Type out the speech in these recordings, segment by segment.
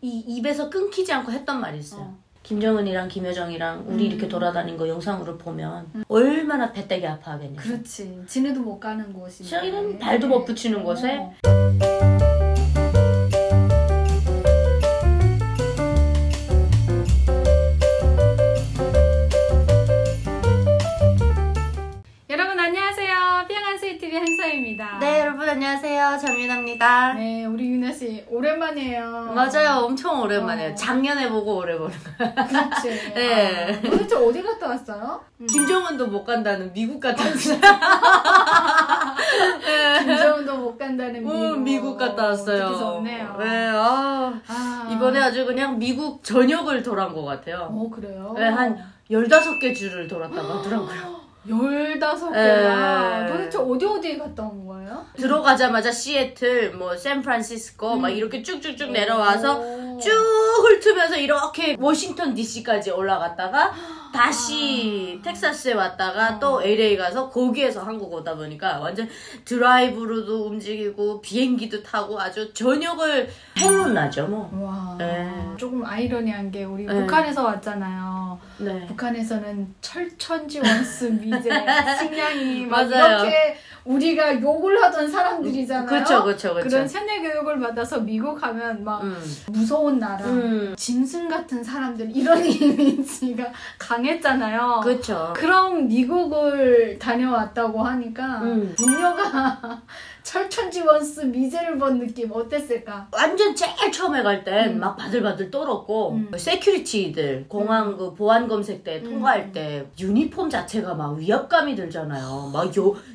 이 입에서 끊기지 않고 했던 말이 있어요. 김정은이랑 김여정이랑 우리 이렇게 돌아다닌 거 영상으로 보면 얼마나 배때기 아파하겠냐. 그렇지. 지네도 못 가는 곳이. 저희는 발도 못 붙이는 곳에. TV 한서입니다. 네, 여러분 안녕하세요. 정윤아입니다. 네, 우리 윤아 씨 오랜만이에요. 맞아요, 엄청 오랜만이에요. 작년에 보고 올해 보는 거예요. 그렇지. 네. 도대체 어디 갔다 왔어요? 김정은도 못 간다는 미국 갔다 왔어요. 김정은도 못 간다는 미국. 미국 갔다 왔어요. 듣기 좋네요. 네, 이번에 아주 그냥 미국 전역을 돌아온 것 같아요. 그래요? 네, 한 15개 주를 돌았다고 하더라고요. 15개나? 도대체 어디 갔다 온 거예요? 들어가자마자 시애틀, 뭐 샌프란시스코 막 이렇게 쭉쭉쭉 내려와서 쭉 훑으면서 이렇게 워싱턴 DC까지 올라갔다가 다시 텍사스에 왔다가 또 LA 가서 거기에서 한국 오다 보니까 완전 드라이브로도 움직이고 비행기도 타고 아주 전역을 행운나죠 뭐. 와. 네. 조금 아이러니한 게 우리 북한에서 왔잖아요. 네. 북한에서는 철천지 원수 미제 식량이 막 맞아요. 이렇게 우리가 욕을 하던 사람들이잖아요. 그쵸. 그런 세뇌 교육을 받아서 미국 가면 막 무서운 나라, 짐승 같은 사람들 이런 이미지가 강했잖아요. 그쵸. 그럼 미국을 다녀왔다고 하니까 분녀가 철천지 원수 미제를 본 느낌 어땠을까? 완전 제일 처음에 갈 땐 막 바들바들 떨었고 세큐리티들 공항 그 보안 검색 때 통과할 때 유니폼 자체가 막 위압감이 들잖아요. 막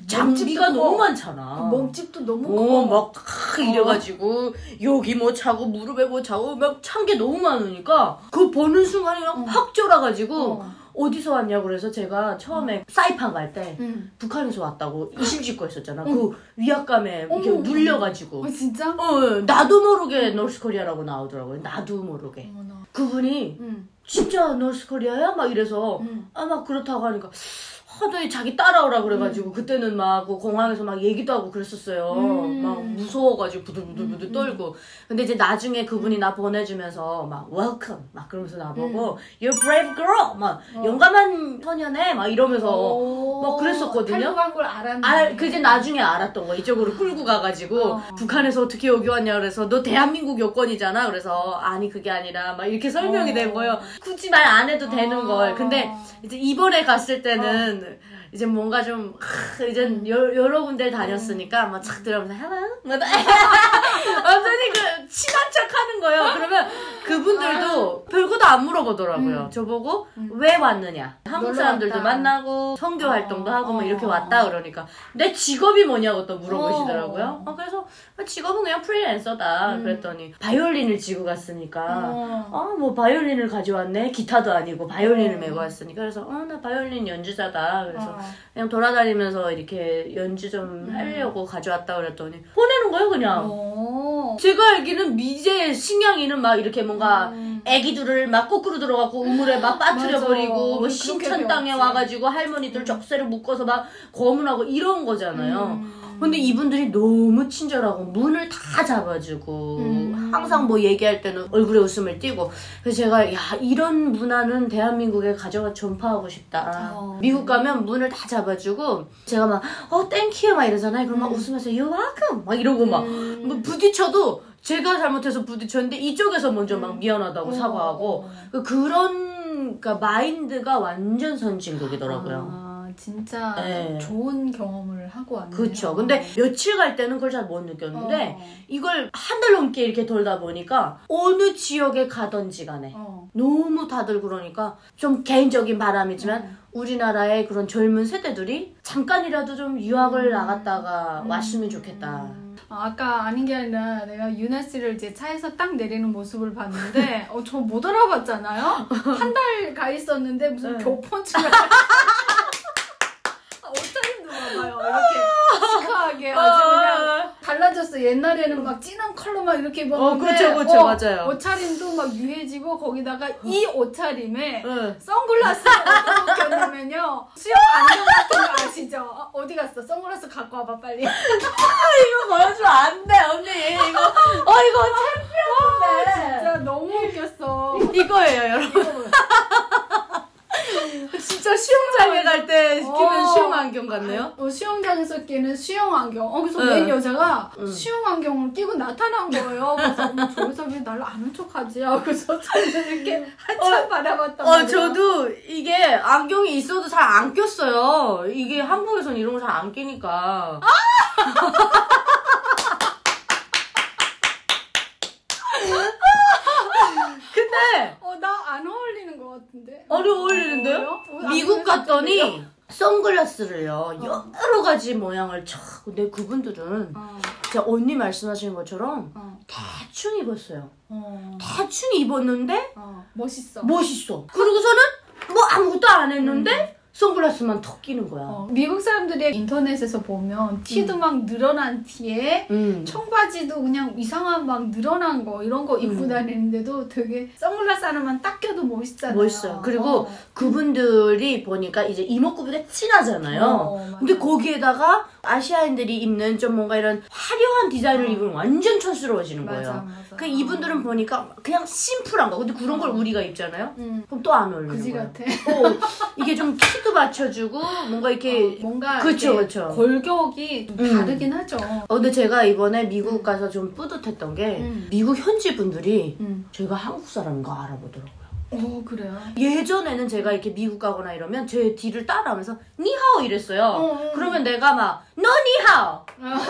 장비가 너무 많잖아. 몸집도 너무 커. 막 이래가지고 여기 뭐 차고 무릎에 뭐 차고 막 찬 게 너무 많으니까 그 보는 순간에 확 쫄아가지고 어디서 왔냐 그래서 제가 처음에 사이판 갈 때 북한에서 왔다고 이심 짓고 했었잖아. 그 위압감에 이렇게 눌려가지고. 진짜? 나도 모르게 노스코리아라고 나오더라고요. 나도 모르게. 그분이 진짜 노스코리아야? 막 이래서 막 그렇다고 하니까 하더니 자기 따라오라 그래가지고 그때는 막 그 공항에서 막 얘기도 하고 그랬었어요. 막 무서워가지고 부들부들 떨고. 근데 이제 나중에 그분이 나 보내주면서 막 welcome 막 그러면서 나보고 you're brave girl 막 용감한 소녀네 막 이러면서 막 그랬었거든요. 탈북한 걸 알았네. 그제 나중에 알았던 거 이쪽으로 끌고 가가지고 북한에서 어떻게 여기 왔냐 그래서 너 대한민국 여권이잖아. 그래서 아니 그게 아니라 막 이렇게 설명이 된 거예요. 굳이 말 안 해도 되는 걸. 근데 이제 이번에 갔을 때는 이제 뭔가 좀 이제 여러 군데를 다녔으니까 막 착 들어오면서 hello 완전히 그 친한 척 하는 거예요. 그러면 그분들도 별거도 안 물어보더라고요. 저보고 왜 왔느냐, 한국 사람들도 만나고 선교 활동도 하고 막 이렇게 왔다 그러니까 내 직업이 뭐냐고 또 물어보시더라고요. 그래서 직업은 그냥 프리랜서다 그랬더니 바이올린을 지고 갔으니까 뭐 바이올린을 가져왔네, 기타도 아니고 바이올린을 메고 왔으니까 그래서 나 바이올린 연주자다 그래서 그냥 돌아다니면서 이렇게 연주 좀 하려고 가져왔다 그랬더니 보내는 거예요 그냥. 제가 알기는 미제 식량이는 막 이렇게 뭔가 애기들을 막 거꾸로 들어가고 우물에 막 빠뜨려버리고 뭐 신천 땅에 와가지고 할머니들 족쇄를 묶어서 막 고문하고 이런 거잖아요. 근데 이분들이 너무 친절하고 문을 다 잡아주고 항상 뭐 얘기할 때는 얼굴에 웃음을 띠고 그래서 제가 야 이런 문화는 대한민국에 가져가 전파하고 싶다. 미국 가면 문을 다 잡아주고 제가 막 땡큐 막 이러잖아요. 그럼 막 웃으면서 you're welcome 막 이러고 막 뭐 부딪혀도 제가 잘못해서 부딪혔는데 이쪽에서 먼저 막 미안하다고 사과하고 그런 그러니까 마인드가 완전 선진국이더라고요. 진짜 좋은 경험을 하고 왔네요. 그렇죠. 근데 며칠 갈 때는 그걸 잘 못 느꼈는데 이걸 한 달 넘게 이렇게 돌다 보니까 어느 지역에 가든지 간에 너무 다들 그러니까 좀 개인적인 바람이지만 우리나라의 그런 젊은 세대들이 잠깐이라도 좀 유학을 나갔다가 왔으면 좋겠다. 아까 아닌 게 아니라 내가 윤아 씨를 이제 차에서 딱 내리는 모습을 봤는데 저 못 알아봤잖아요. 한 달 가 있었는데 무슨 교포인줄 옷차림도 봐봐요. 이렇게 시크하게 아주 그냥 달라졌어. 옛날에는 막 진한 컬러 막 이렇게 입었는데 그렇죠 맞아요. 옷차림도 막 유해지고 거기다가 이 옷차림에 선글라스를 어떻게 꼈냐면요. 수영 안경 같은 거 아시죠? 어디 갔어? 선글라스 갖고 와봐 빨리. 이거 보여주면 안 돼 언니. 이거 창피한데. 진짜 너무 이거예요, 여러분. 진짜 수영장에 갈 때 끼는 수영 안경 같네요. 수영장에서 끼는 수영 안경. 그래서 맨 여자가 수영 안경을 끼고 나타난 거예요. 그래서 저 여자 왜 나를 아는 척하지? 그래서 저는 이렇게 한참 바라봤단 말이에요. 저도 이게 안경이 있어도 잘 안 꼈어요. 이게 한국에서는 이런 거 잘 안 끼니까. 근데 나 안 어울리는 것 같은데. 아니 어울리는데요? 미국 갔더니 선글라스를요 여러 가지 모양을 촥. 근데 그분들은 진짜 언니 말씀하시는 것처럼 대충 입었어요. 대충 입었는데 멋있어. 그러고서는 뭐 아무것도 안 했는데 선글라스만 턱 끼는 거야. 미국 사람들이 인터넷에서 보면 티도 막 늘어난 티에 청바지도 그냥 이상한 막 늘어난 거 이런 거 입고 다니는데도 되게 선글라스 하나만 딱 껴도 멋있잖아요. 멋있어요. 그리고 그분들이 보니까 이제 이목구비가 진하잖아요. 근데 거기에다가 아시아인들이 입는 좀 뭔가 이런 화려한 디자인을 입으면 완전 촌스러워지는 거예요. 맞아. 그 이분들은 보니까 그냥 심플한 거. 근데 그런 걸 우리가 입잖아요. 그럼 또 안 어울리는 그지 거예요. 같아. 이게 좀 키도 맞춰주고 뭔가 이렇게 뭔가 그쵸. 골격이 좀 다르긴 하죠. 근데 제가 이번에 미국 가서 좀 뿌듯했던 게 미국 현지 분들이 저희가 한국 사람인 거 알아보더라고요. 그래요? 예전에는 제가 이렇게 미국 가거나 이러면 제 뒤를 따라하면서 니하오 이랬어요. 그러면 내가 막 너 니하오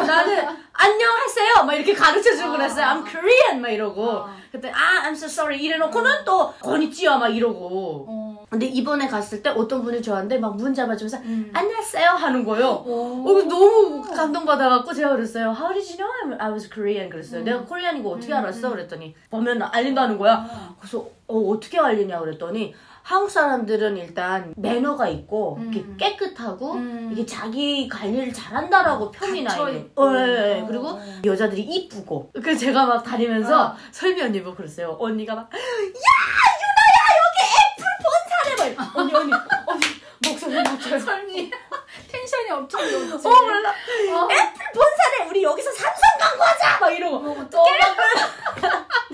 나는 안녕하세요 막 이렇게 가르쳐주고 그랬어요. I'm Korean 막 이러고 그때 I'm so sorry 이래놓고는 또 건니찌와 막 이러고 근데 이번에 갔을 때 어떤 분이 저한테 막 문 잡아주면서 안녕하세요 하는 거예요. 너무 감동받아갖고 제가 그랬어요. How did you know I was Korean? 그랬어요. 내가 코리안인 거 어떻게 알았어? 그랬더니 보면 알린다는 거야. 그래서 어떻게 알리냐 그랬더니 한국 사람들은 일단 매너가 있고 이렇게 깨끗하고 이게 자기 관리를 잘한다라고 평이 나 있는. 그리고 여자들이 이쁘고. 그래서 제가 막 다니면서 설미 언니 보고 그랬어요. 언니가 막 야 유나야 여기 애플 본사래 막 언니 목소리 낮춰요. 설미 텐션이 엄청 높지. 몰라. 애플 본사래 우리 여기서 삼성 광고하자 막 이러고.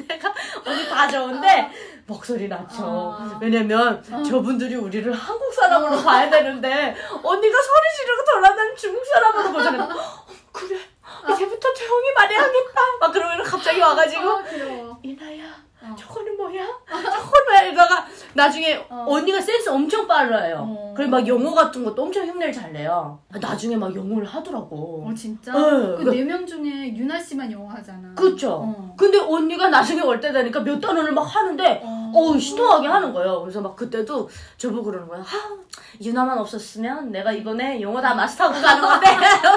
내가 언니 다 좋은데 목소리 낮춰. 왜냐면 저분들이 우리를 한국 사람으로 봐야 되는데 언니가 소리 지르고 돌아다니는 중국 사람으로 보잖아요. 그래 이제부터 조용히 말해야겠다 막 그러면 갑자기 와가지고 이나야 저거는 뭐야? 저거는 뭐야? 이러다가 나중에 언니가 센스 엄청 빨라요. 그리고 막 영어 같은 것도 엄청 흉내를 잘 내요. 나중에 막 영어를 하더라고. 진짜? 네. 그 4명 중에 유나 씨만 영어 하잖아. 그쵸? 근데 언니가 나중에 올 때 되니까 몇 단어를 막 하는데 신통하게 하는 거예요. 그래서 막 그때도 저보고 그러는 거야. 유나만 없었으면 내가 이번에 영어 다 마스터하고 가는 건데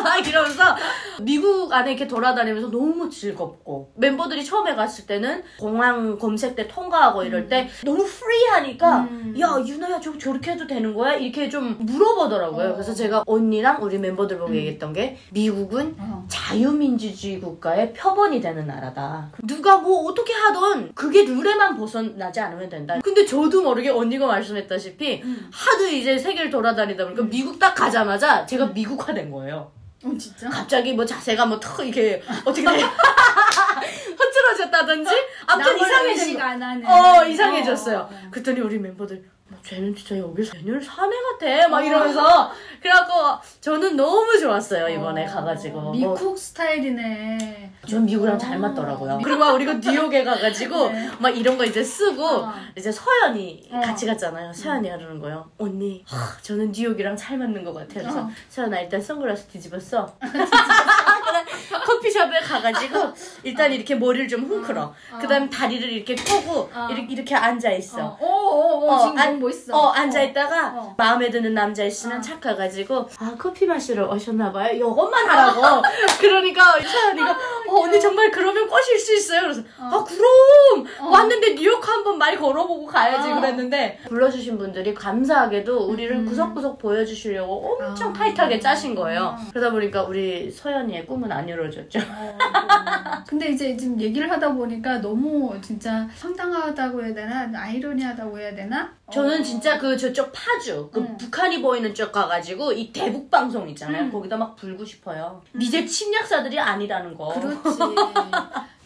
막 이러면서 미국 안에 이렇게 돌아다니면서 너무 즐겁고 멤버들이 처음에 갔을 때는 공항 검색 때 통과하고 이럴 때 너무 프리하니까 야 유나야 저렇게 해도 되는 거야? 이렇게 좀 물어보더라고요. 그래서 제가 언니랑 우리 멤버들 보고 얘기했던 게 미국은 자유민주주의 국가의 표본이 되는 나라다. 누가 뭐 어떻게 하던 그게 룰에만 벗어나지 않으면 된다. 근데 저도 모르게 언니가 말씀했다시피 하도 이제 세계를 돌아다니다 보니까 미국 딱 가자마자 제가 미국화된 거예요. 진짜? 갑자기 뭐 자세가 뭐 턱 이렇게 어떻게 돼? 흐트러졌다든지 아무튼 이상해진 거. 이상해졌어요. 그랬더니 우리 멤버들 쟤는 진짜 여기서 쟤는 사내 같아 막 이러면서 그래갖고 저는 너무 좋았어요. 이번에 가가지고 미국 스타일이네. 전 미국이랑 잘 맞더라고요. 그리고 막 우리가 뉴욕에 가가지고 막 이런 거 이제 쓰고 이제 서연이 같이 갔잖아요. 서연이 하는 거예요. 언니 저는 뉴욕이랑 잘 맞는 것 같아. 그래서 서연아 일단 선글라스 뒤집었어. 커피숍에 가가지고 일단 이렇게 머리를 좀 헝클어. 그 다음에 다리를 이렇게 펴고 이렇게 앉아있어. 지금 너무 멋있어. 앉아있다가 마음에 드는 남자 있으면 착가가지고 커피 마시러 오셨나봐요. 이것만 하라고. 그러니까 서연이가 언니 정말 그러면 꼬실 수 있어요. 그래서 그럼 왔는데 뉴욕 한번 말 걸어보고 가야지 그랬는데 불러주신 분들이 감사하게도 우리를 구석구석 보여주시려고 엄청 타이트하게 짜신 거예요. 그러다 보니까 우리 서연이의 꿈은 안 이루어졌죠. 근데 이제 지금 얘기를 하다 보니까 너무 진짜 황당하다고 해야 되나 아이러니하다고 해야 되나? 저는 진짜 저쪽 파주 북한이 보이는 쪽 가가지고 이 대북 방송 있잖아요. 거기다 막 불고 싶어요. 미제 침략사들이 아니라는 거. 그렇지.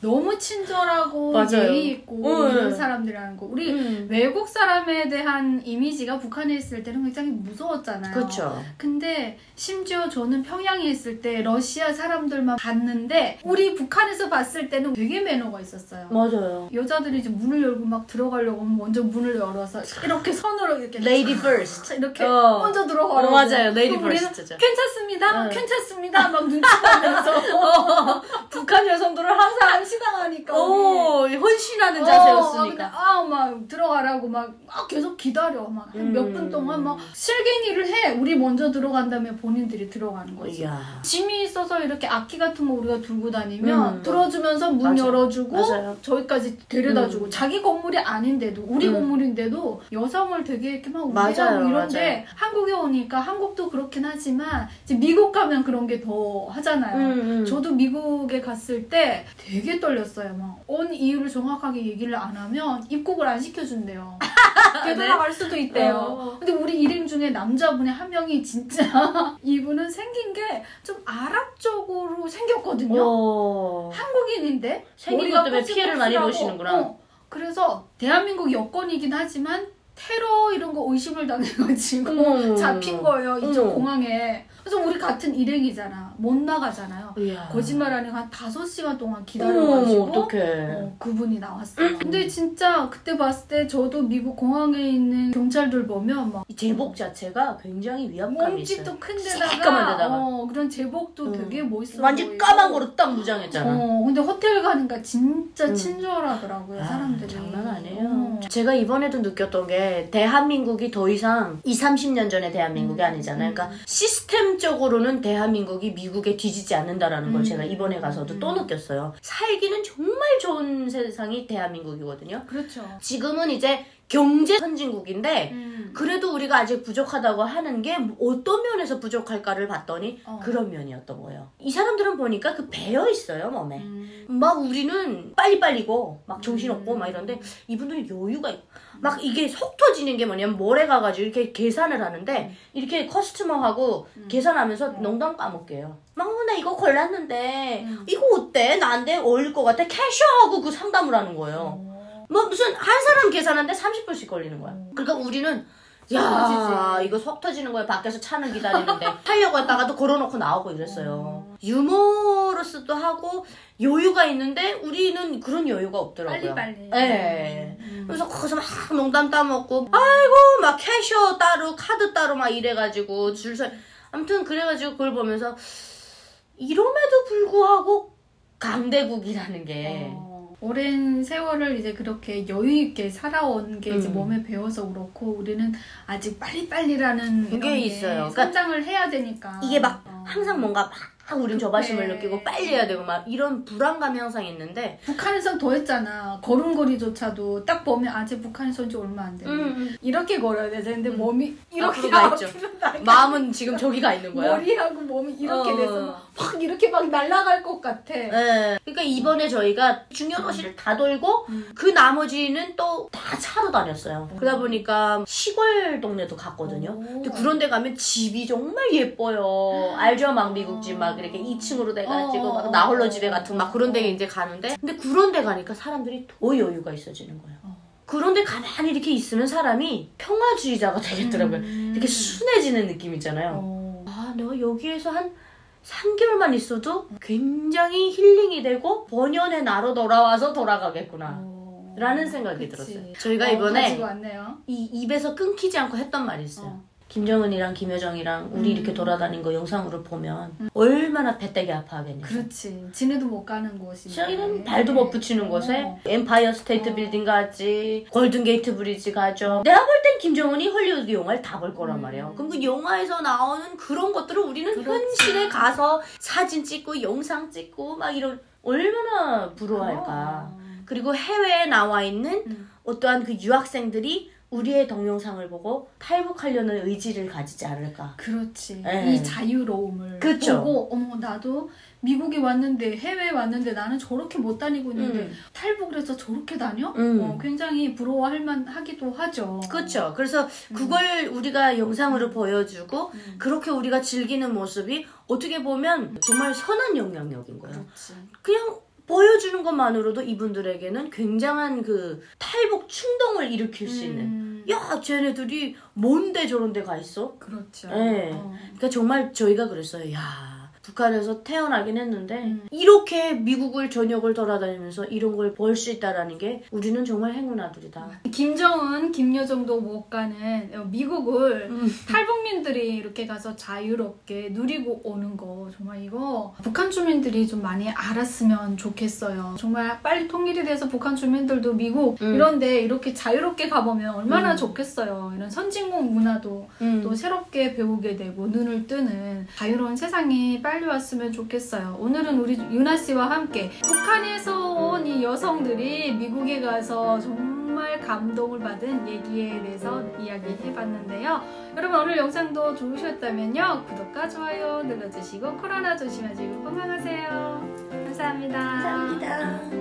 너무 친절하고 맞아요. 예의 있고 이런 사람들이라는 거. 우리 외국 사람에 대한 이미지가 북한에 있을 때는 굉장히 무서웠잖아요. 그렇죠. 근데 심지어 저는 평양에 있을 때 러시아 사람들만 봤는데 우리 북한에서 봤을 때는 되게 매너가 있었어요. 맞아요. 여자들이 이제 문을 열고 막 들어가려고 하면 먼저 문을 열어서 이렇게 손으로 이렇게 Lady first. 이렇게 먼저 들어가라고. 맞아요. Lady first죠. 괜찮습니다. 괜찮습니다. 막 눈치 보면서 북한 여성들은 항상 시당하니까 헌신하는 자세였으니까. 막 들어가라고 막 계속 기다려. 막 몇 분 동안 막 실갱이를 해. 우리 먼저 들어간 다음에 본인들이 들어가는 거지. 이야. 짐이 있어서 이렇게 악기 같은 거 우리가 들고 다니면 들어주면서 문 맞아. 열어주고 맞아요. 저기까지 데려다주고 자기 건물이 아닌데도 우리 건물인데도 여성을 되게 이렇게 막 우대하고 이런데 한국에 오니까 한국도 그렇긴 하지만 이제 미국 가면 그런 게 더 하잖아요. 저도 미국에 갔을 때 되게 떨렸어요. 막 온 이유를 정확하게 얘기를 안 하면 입국을 안 시켜준대요. 되돌아갈 수도 있대요. 근데 우리 일행 중에 남자분이 한 명이 진짜 이분은 생긴 게 좀 아랍적으로 생겼거든요. 한국인인데 생긴 것 때문에 피해를 많이 보시는구나. 그래서 대한민국 여권이긴 하지만 테러 이런 거 의심을 당해가지고 잡힌 거예요. 이쪽 공항에. 그래서 우리 같은 일행이잖아. 못 나가잖아요. 거짓말하는 한 5시간 동안 기다려가지고 그분이 나왔어요. 근데 진짜 그때 봤을 때 저도 미국 공항에 있는 경찰들 보면 막 제복 자체가 굉장히 위압감이 있어요. 몸집도 큰 데다가 새까만 데다가 그런 제복도 되게 멋있어 완전 보이고. 까만 거로 딱 무장했잖아. 근데 호텔 가니까 진짜 친절하더라고요. 사람들이. 장난 아니에요. 제가 이번에도 느꼈던 게 대한민국이 더 이상 20-30년 전의 대한민국이 아니잖아요. 그러니까 시스템적으로는 대한민국이 미국에 뒤지지 않는다라는 걸 제가 이번에 가서도 또 느꼈어요. 살기는 정말 좋은 세상이 대한민국이거든요. 그렇죠. 지금은 이제 경제 선진국인데 그래도 우리가 아직 부족하다고 하는 게 어떤 면에서 부족할까를 봤더니 그런 면이었던 거예요. 이 사람들은 보니까 그 배어 있어요, 몸에. 막 우리는 빨리빨리고 막 정신없고 막 이런데 이분들은 여유가 있고 막 이게 속 터지는 게 뭐냐면 몰에 가가지고 이렇게 계산을 하는데 이렇게 커스터머하고 계산하면서 농담 까먹게요. 막 나 이거 골랐는데 이거 어때? 나한테 어울릴 것 같아? 캐셔하고 그 상담을 하는 거예요. 뭐 무슨 한 사람 계산하는데 30분씩 걸리는 거야. 그러니까 우리는 야 이거 속 터지는 거야. 밖에서 차는 기다리는데 하려고 했다가도 걸어놓고 나오고 이랬어요. 유머러스도 하고 여유가 있는데 우리는 그런 여유가 없더라고요. 빨리빨리. 네. 그래서 거기서 막 농담 따먹고 아이고 막 캐셔 따로 카드 따로 막 이래가지고 줄 서 아무튼 그래가지고 그걸 보면서 이럼에도 불구하고 강대국이라는 게 오랜 세월을 이제 그렇게 여유 있게 살아온 게 이제 몸에 배워서 그렇고 우리는 아직 빨리빨리라는 그게 있어요. 성장을 해야 되니까 이게 막 항상 뭔가 막 우린 조바심을 느끼고 빨리 해야 되고 막 이런 불안감이 항상 있는데 북한에선 더 했잖아. 걸음걸이조차도 딱 보면 아직 북한에서 온 지 얼마 안 됐네. 이렇게 걸어야 되는데 몸이 이렇게 가 있죠. 마음은 지금 저기 가 있는 거야. 머리하고 몸이 이렇게 돼서 막 이렇게 막 날아갈 것 같아. 네. 그러니까 이번에 저희가 중요 도시를 다 돌고 그 나머지는 또 다 차로 다녔어요. 그러다 보니까 시골 동네도 갔거든요. 근데 그런 데 가면 집이 정말 예뻐요. 알죠? 막 미국 집 막 이렇게 2층으로 돼가지고 막 나홀로 집에 같은 막 그런 데 이제 가는데 근데 그런 데 가니까 사람들이 더 여유가 있어지는 거예요. 그런데 가만히 이렇게 있으면 사람이 평화주의자가 되겠더라고요. 이렇게 순해지는 느낌 있잖아요. 아, 내가 여기에서 한 3개월만 있어도 굉장히 힐링이 되고 번연의 나로 돌아와서 돌아가겠구나 라는 생각이 들었어요. 저희가 이번에 이 입에서 끊기지 않고 했던 말이 있어요. 김정은이랑 김여정이랑 우리 이렇게 돌아다닌 거 영상으로 보면 얼마나 배때기 아파하겠냐. 그렇지. 지네도 못 가는 곳이. 저희는 발도 못 붙이는 곳에 엠파이어 스테이트 빌딩 가지, 골든 게이트 브리지 가죠. 내가 볼 땐 김정은이 헐리우드 영화를 다 볼 거란 말이에요. 그럼 그 영화에서 나오는 그런 것들을 우리는 현실에 가서 사진 찍고 영상 찍고 막 이런 얼마나 부러워할까. 그리고 해외에 나와 있는 어떠한 그 유학생들이 우리의 동영상을 보고 탈북하려는 의지를 가지지 않을까. 그렇지. 네. 이 자유로움을 그쵸? 보고 어머 나도 미국에 왔는데 해외에 왔는데 나는 저렇게 못 다니고 있는데 탈북을 해서 저렇게 다녀? 굉장히 부러워할 만하기도 하죠. 그렇죠. 그래서 그걸 우리가 영상으로 보여주고 그렇게 우리가 즐기는 모습이 어떻게 보면 정말 선한 영향력인 거예요. 그렇지. 그냥 보여주는 것만으로도 이분들에게는 굉장한 그 탈북 충동을 일으킬 수 있는 야 쟤네들이 뭔데 저런 데 가 있어? 그렇죠. 네. 그러니까 정말 저희가 그랬어요. 야 북한에서 태어나긴 했는데 이렇게 미국을 전역을 돌아다니면서 이런 걸 볼 수 있다라는 게 우리는 정말 행운 아들이다. 김정은, 김여정도 못 가는 미국을 탈북민들이 이렇게 가서 자유롭게 누리고 오는 거 정말 이거 북한 주민들이 좀 많이 알았으면 좋겠어요. 정말 빨리 통일이 돼서 북한 주민들도 미국 이런데 이렇게 자유롭게 가보면 얼마나 좋겠어요. 이런 선진국 문화도 또 새롭게 배우게 되고 눈을 뜨는 자유로운 세상이 빨리 왔으면 좋겠어요. 오늘은 우리 유나 씨와 함께 북한에서 온 이 여성들이 미국에 가서 정말 감동을 받은 얘기에 대해서 이야기해봤는데요. 여러분 오늘 영상도 좋으셨다면요. 구독과 좋아요 눌러주시고 코로나 조심하시고 건강하세요. 감사합니다. 감사합니다.